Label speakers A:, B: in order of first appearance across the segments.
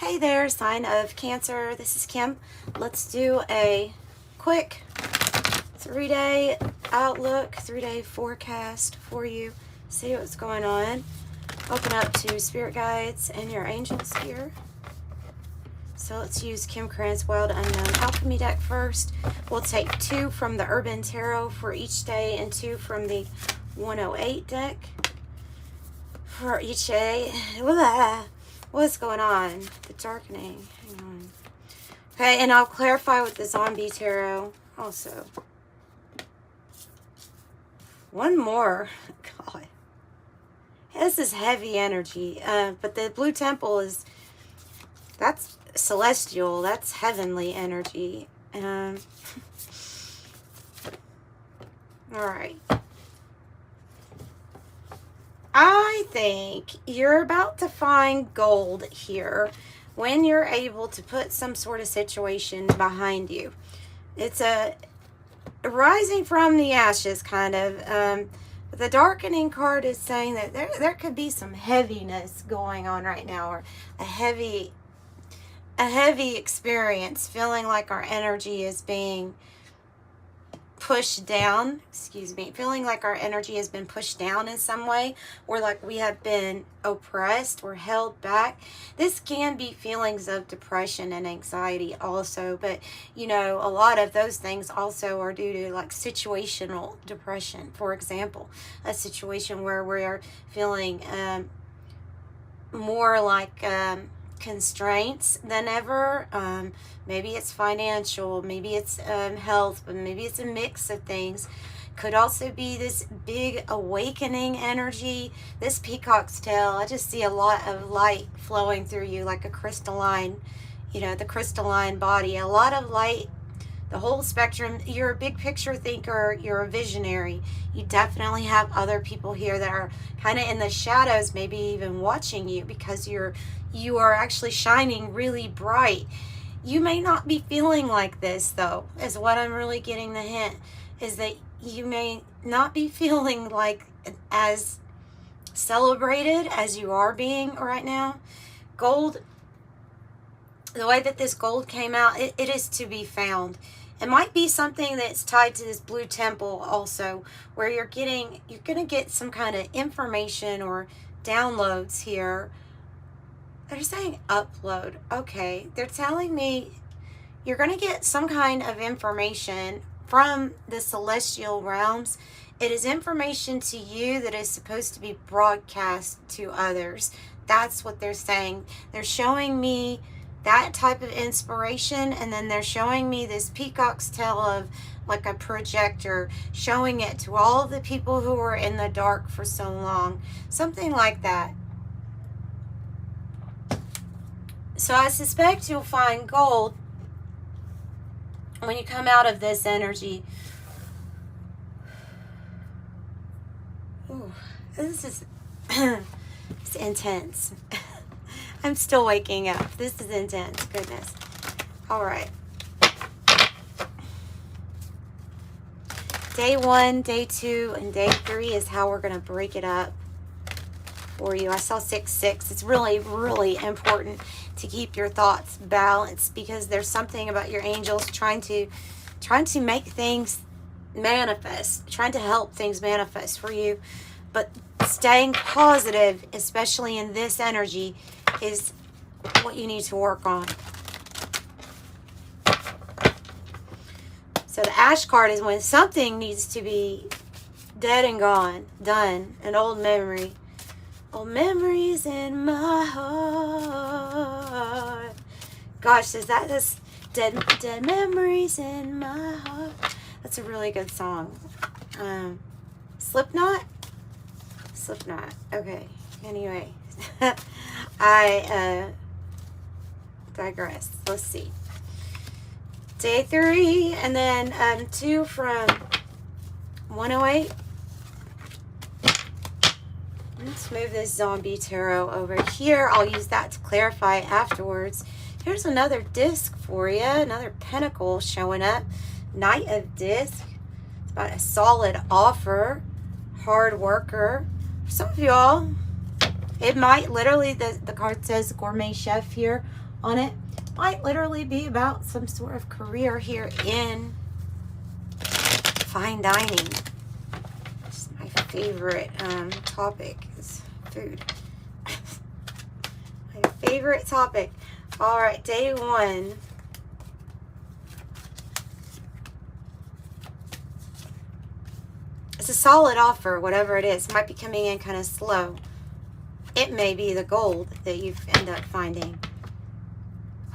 A: Hey there, sign of Cancer. This is Kim. Let's do a quick 3-day outlook, 3-day forecast for you. See what's going on. Open up to spirit guides and your angels here. So let's use Kim Krans Wild Unknown alchemy deck first. We'll take 2 from the Urban Tarot for each day and 2 from the 108 deck for each day. What's going on? The darkening. Hang on. Okay, and I'll clarify with the Zombie Tarot also. One more. God. This is heavy energy. But the Blue Temple is, that's celestial. That's heavenly energy. Alright. I think you're about to find gold here when you're able to put some sort of situation behind you. It's a rising from the ashes kind of. The darkening card is saying that there could be some heaviness going on right now, or a heavy experience, feeling like our energy is being pushed down, feeling like our energy has been pushed down in some way, or like we have been oppressed or held back. This can be feelings of depression and anxiety also, but you know, a lot of those things also are due to like situational depression. For example, a situation where we are feeling more like constraints than ever. Maybe it's financial, maybe it's health, but maybe it's a mix of things. Could also be this big awakening energy. This peacock's tail, I just see a lot of light flowing through you, like a crystalline, you know, the crystalline body. A lot of light, the whole spectrum. You're a big picture thinker, you're a visionary. You definitely have other people here that are kind of in the shadows, maybe even watching you, because you are actually shining really bright. You may not be feeling like this, though, is what I'm really getting the hint, is that you may not be feeling like as celebrated as you are being right now. Gold, the way that this gold came out, it is to be found. It might be something that's tied to this Blue Temple also, where you're going to get some kind of information or downloads here. They're saying upload. Okay. They're telling me you're going to get some kind of information from the celestial realms. It is information to you that is supposed to be broadcast to others. That's what they're saying. They're showing me that type of inspiration, and then they're showing me this peacock's tail of like a projector, showing it to all of the people who were in the dark for so long. Something like that. So I suspect you'll find gold when you come out of this energy. Ooh, this is it's intense. I'm still waking up. This is intense. Goodness. All right. Day 1, day 2, and day 3 is how we're going to break it up for you. I saw 6-6. It's really, really important to keep your thoughts balanced, because there's something about your angels trying to make things manifest, trying to help things manifest for you. But staying positive, especially in this energy, is what you need to work on. So the Ash card is when something needs to be dead and gone, done, an old memory. Old memories in my heart. Gosh, is that this dead memories in my heart? That's a really good song. Slipknot. Okay. Anyway, I digress. Let's see. Day 3, and then 2 from 108. Let's move this Zombie Tarot over here. I'll use that to clarify afterwards. Here's another disc for you. Another pentacle showing up. Knight of Disc. It's about a solid offer. Hard worker. For some of y'all, it might literally, the card says gourmet chef here, on it. Might literally be about some sort of career here in fine dining. Just my favorite topic is food. My favorite topic. All right, day 1. It's a solid offer, whatever it is. Might be coming in kind of slow. It may be the gold that you end up finding.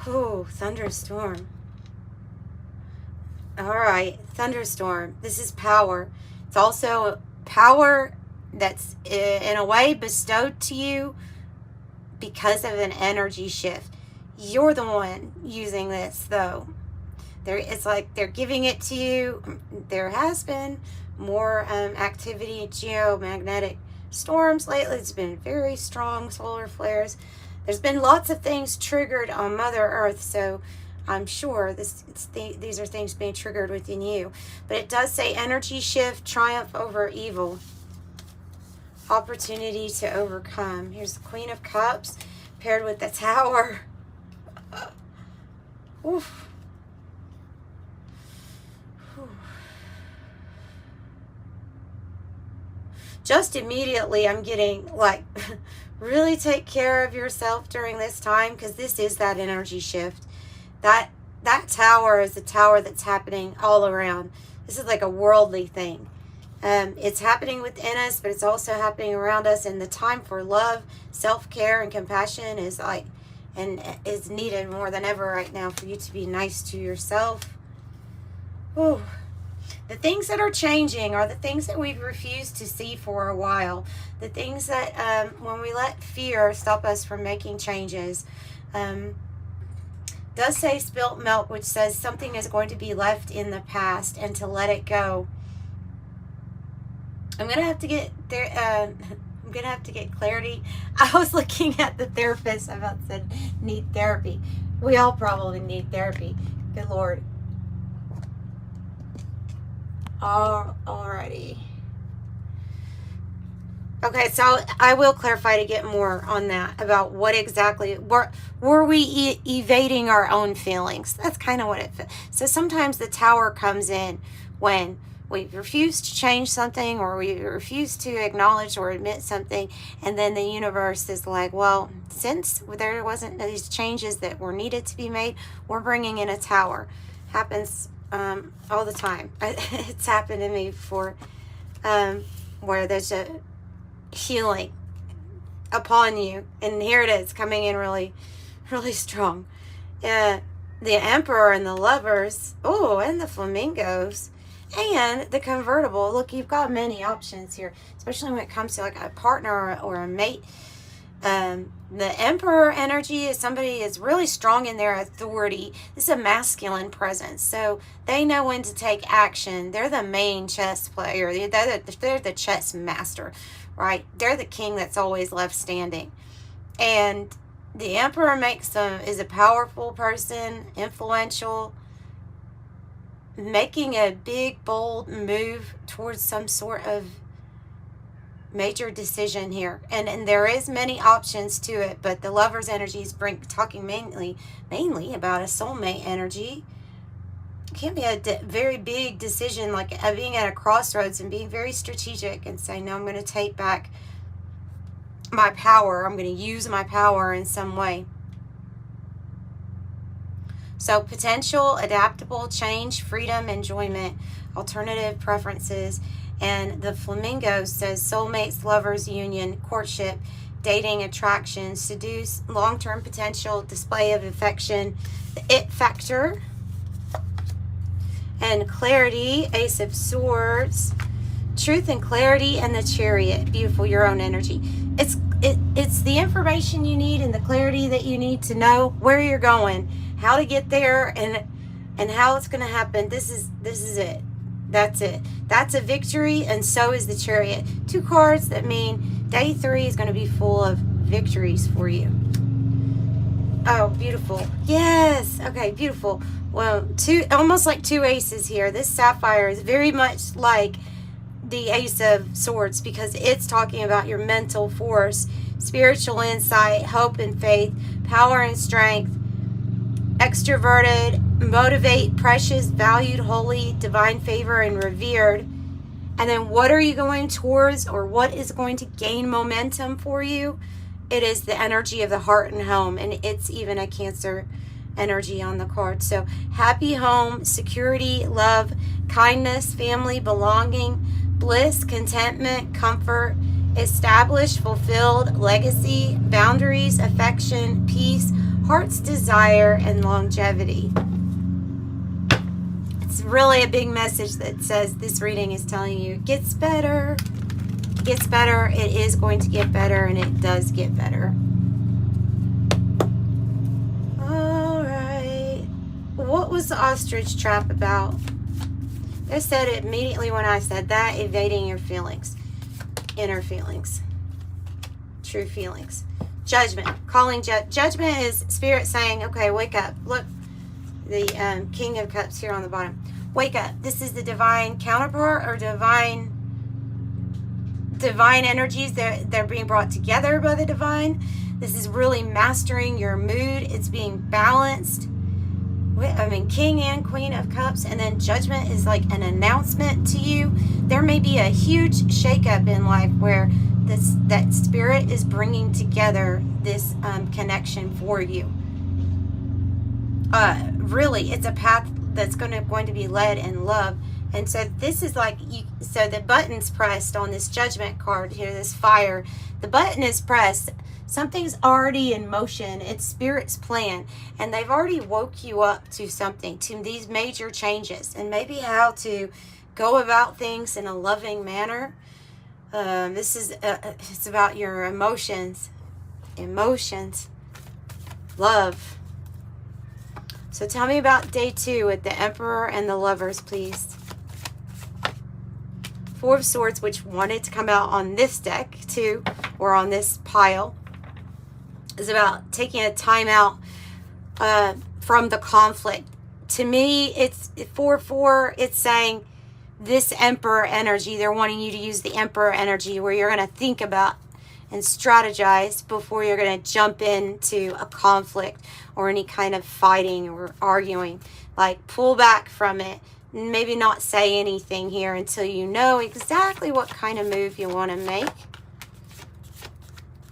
A: Oh, thunderstorm. All right, thunderstorm. This is power. It's also power that's in a way bestowed to you because of an energy shift. You're the one using this, though. It's like they're giving it to you. There has been more activity, geomagnetic storms lately. It's been very strong solar flares. There's been lots of things triggered on Mother Earth, so I'm sure these are things being triggered within you. But it does say energy shift, triumph over evil, opportunity to overcome. Here's the Queen of Cups paired with the Tower. Oof. Just immediately I'm getting like, really take care of yourself during this time, because this is that energy shift. That tower is the tower that's happening all around. This is like a worldly thing. It's happening within us, but it's also happening around us. And the time for love, self-care, and compassion is like, and is needed more than ever right now for you to be nice to yourself. Ooh. The things that are changing are the things that we've refused to see for a while. The things that, when we let fear stop us from making changes. Does say spilt milk, which says something is going to be left in the past and to let it go. I'm going to have to get there. I'm going to have to get clarity. I was looking at the therapist. I about said need therapy. We all probably need therapy. Good Lord. Alrighty. Okay, so I will clarify to get more on that about what exactly were we evading our own feelings. That's kind of what it feels. So sometimes the Tower comes in when we refuse to change something, or we refuse to acknowledge or admit something, and then the universe is like, well, since there wasn't these changes that were needed to be made, we're bringing in a Tower. Happens all the time. It's happened to me before, where there's a healing upon you, and here it is coming in really, really strong. The Emperor and the Lovers, oh, and the Flamingos, and the Convertible. Look, you've got many options here, especially when it comes to like a partner or a mate. The Emperor energy is somebody is really strong in their authority. This is a masculine presence, so they know when to take action. They're the main chess player. They're the chess master, right? They're the king that's always left standing. And the Emperor is a powerful person, influential, making a big, bold move towards some sort of major decision here, and there is many options to it, but the Lover's energy is talking mainly about a soulmate energy. It can be a very big decision, like being at a crossroads and being very strategic and saying, no, I'm going to take back my power. I'm going to use my power in some way. So potential, adaptable, change, freedom, enjoyment, alternative preferences. And the Flamingo says soulmates, lovers, union, courtship, dating, attraction, seduce, long-term potential, display of affection, the it factor, and clarity, Ace of Swords, truth and clarity, and the Chariot. Beautiful, your own energy. It's the information you need and the clarity that you need to know where you're going, how to get there, and how it's going to happen. This is it. That's it. That's a victory, and so is the Chariot. 2 cards that mean day 3 is going to be full of victories for you. Oh, beautiful. Yes. Okay, beautiful. Well, almost like 2 aces here. This Sapphire is very much like the Ace of Swords, because it's talking about your mental force, spiritual insight, hope and faith, power and strength, extroverted, motivate, precious, valued, holy, divine favor, and revered. And then what are you going towards, or what is going to gain momentum for you? It is the energy of the heart and home, and it's even a Cancer energy on the card. So happy home, security, love, kindness, family, belonging, bliss, contentment, comfort, established, fulfilled, legacy, boundaries, affection, peace, heart's desire, and longevity. It's really a big message that says this reading is telling you it gets better. It gets better. It is going to get better, and it does get better. All right. What was the ostrich trap about? I said it immediately when I said that, evading your feelings. Inner feelings, true feelings. Judgment, calling judgment is spirit saying, okay, wake up. Look, the King of Cups here on the bottom. Wake up. This is the divine counterpart, or divine energies. They're being brought together by the divine. This is really mastering your mood. It's being balanced. I mean, King and Queen of Cups, and then Judgment is like an announcement to you. There may be a huge shakeup in life where that spirit is bringing together this connection for you. Really, it's a path that's going to be led in love. And so this is like, so the button's pressed on this Judgment card here, this fire. The button is pressed. Something's already in motion. It's Spirit's plan. And they've already woke you up to something, to these major changes. And maybe how to go about things in a loving manner. This is, it's about your emotions. Emotions. Love. So tell me about day 2 with the Emperor and the Lovers, please. 4 of Swords, which wanted to come out on this deck too, or on this pile, is about taking a time out from the conflict. To me, it's 4-4. It's saying this Emperor energy. They're wanting you to use the Emperor energy, where you're going to think about and strategize before you're going to jump into a conflict or any kind of fighting or arguing. Like, pull back from it. Maybe not say anything here until you know exactly what kind of move you want to make.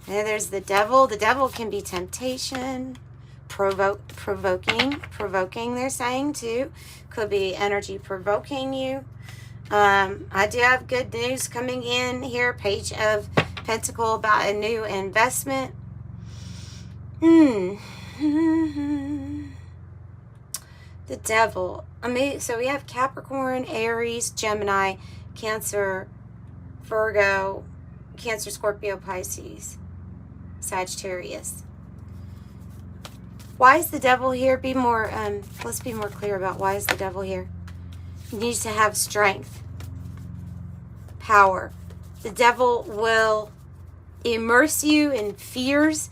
A: And there's the Devil. The Devil can be temptation, provoking, they're saying too. Could be energy provoking you. I do have good news coming in here. Page of Pentacle about a new investment. The Devil. So we have Capricorn, Aries, Gemini, Cancer, Virgo, Cancer, Scorpio, Pisces, Sagittarius. Why is the Devil here? Let's be more clear about why is the Devil here. You need to have strength, power. The Devil will immerse you in fears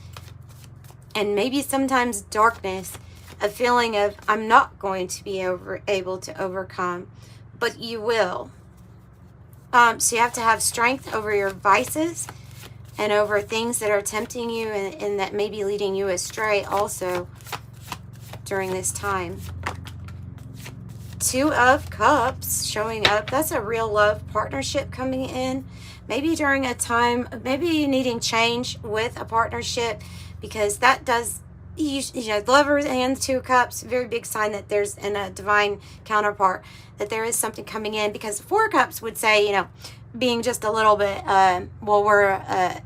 A: and maybe sometimes darkness, a feeling of, I'm not going to be able to overcome, but you will. So you have to have strength over your vices and over things that are tempting you and that may be leading you astray also during this time. 2 of Cups showing up. That's a real love partnership coming in. Maybe during a time, maybe you needing change with a partnership, because that does, you know, Lovers and 2 Cups, very big sign that there's in a divine counterpart, that there is something coming in, because 4 Cups would say, you know, being just a little bit, well, we're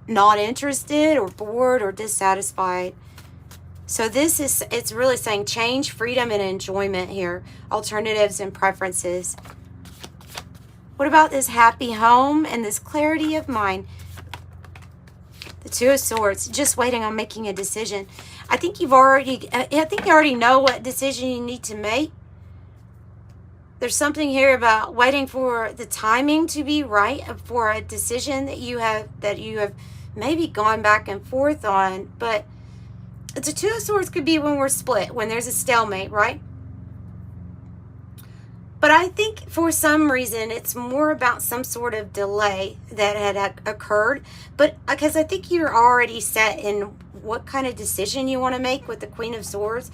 A: not interested or bored or dissatisfied. So this is, it's really saying change, freedom, and enjoyment here. Alternatives and preferences. What about this happy home and this clarity of mind? The 2 of Swords, just waiting on making a decision. I think you already know what decision you need to make. There's something here about waiting for the timing to be right for a decision that you have maybe gone back and forth on. But the 2 of Swords could be when we're split, when there's a stalemate, right? But I think for some reason it's more about some sort of delay that had occurred. But because I think you're already set in what kind of decision you want to make with the Queen of Swords.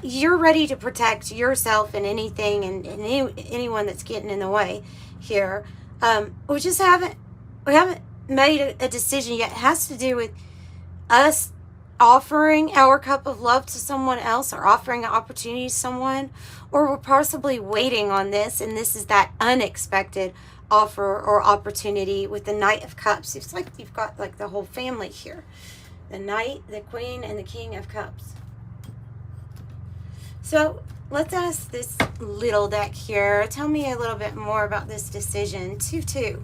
A: You're ready to protect yourself and anything and anyone that's getting in the way here. We just haven't made a decision yet. It has to do with us offering our cup of love to someone else, or offering an opportunity to someone, or we're possibly waiting on this, and this is that unexpected offer or opportunity with the Knight of Cups. It's like you've got like the whole family here. The Knight, the Queen, and the King of Cups. So let's ask this little deck here. Tell me a little bit more about this decision. 2-2.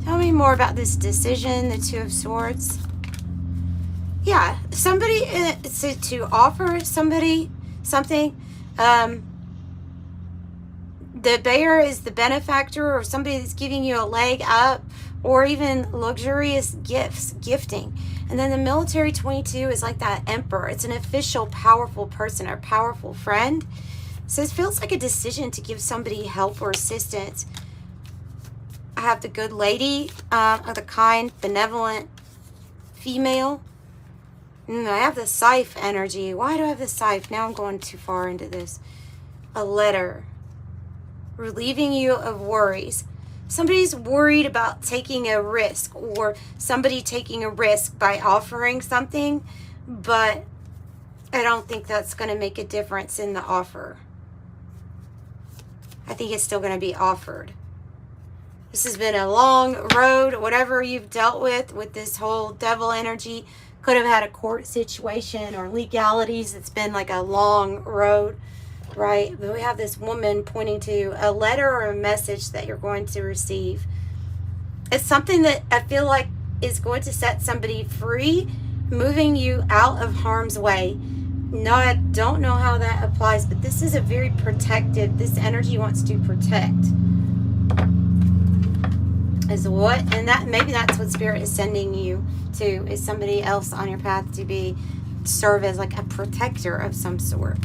A: Tell me more about this decision, the Two of Swords. Yeah, somebody to offer somebody something. The bear is the benefactor, or somebody that's giving you a leg up, or even luxurious gifts, gifting. And then the military 22 is like that emperor. It's an official, powerful person, or powerful friend. So it feels like a decision to give somebody help or assistance. I have the good lady, the kind, benevolent female. I have the scythe energy. Why do I have the scythe? Now I'm going too far into this. A letter. Relieving you of worries. Somebody's worried about taking a risk, or somebody taking a risk by offering something, but I don't think that's going to make a difference in the offer. I think it's still going to be offered. This has been a long road. Whatever you've dealt with this whole devil energy, could have had a court situation or legalities. It's been like a long road, right? But we have this woman pointing to a letter or a message that you're going to receive. It's something that I feel like is going to set somebody free, moving you out of harm's way. No, I don't know how that applies, but this is a very protective, this energy wants to protect. Is what, and that maybe that's what Spirit is sending you to, is somebody else on your path to serve as like a protector of some sort.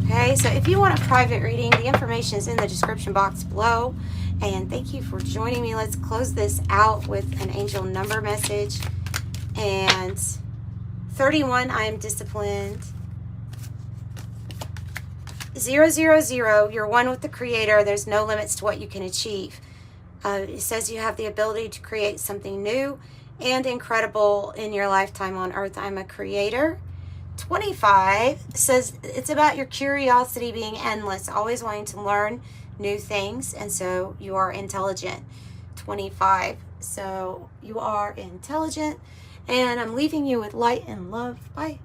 A: Okay, so if you want a private reading, the information is in the description box below. And thank you for joining me. Let's close this out with an angel number message. And 31, I am disciplined. 000, you're one with the Creator. There's no limits to what you can achieve. It says you have the ability to create something new and incredible in your lifetime on Earth. I'm a creator. 25 says it's about your curiosity being endless, always wanting to learn new things, and so you are intelligent. 25, so you are intelligent, and I'm leaving you with light and love. Bye.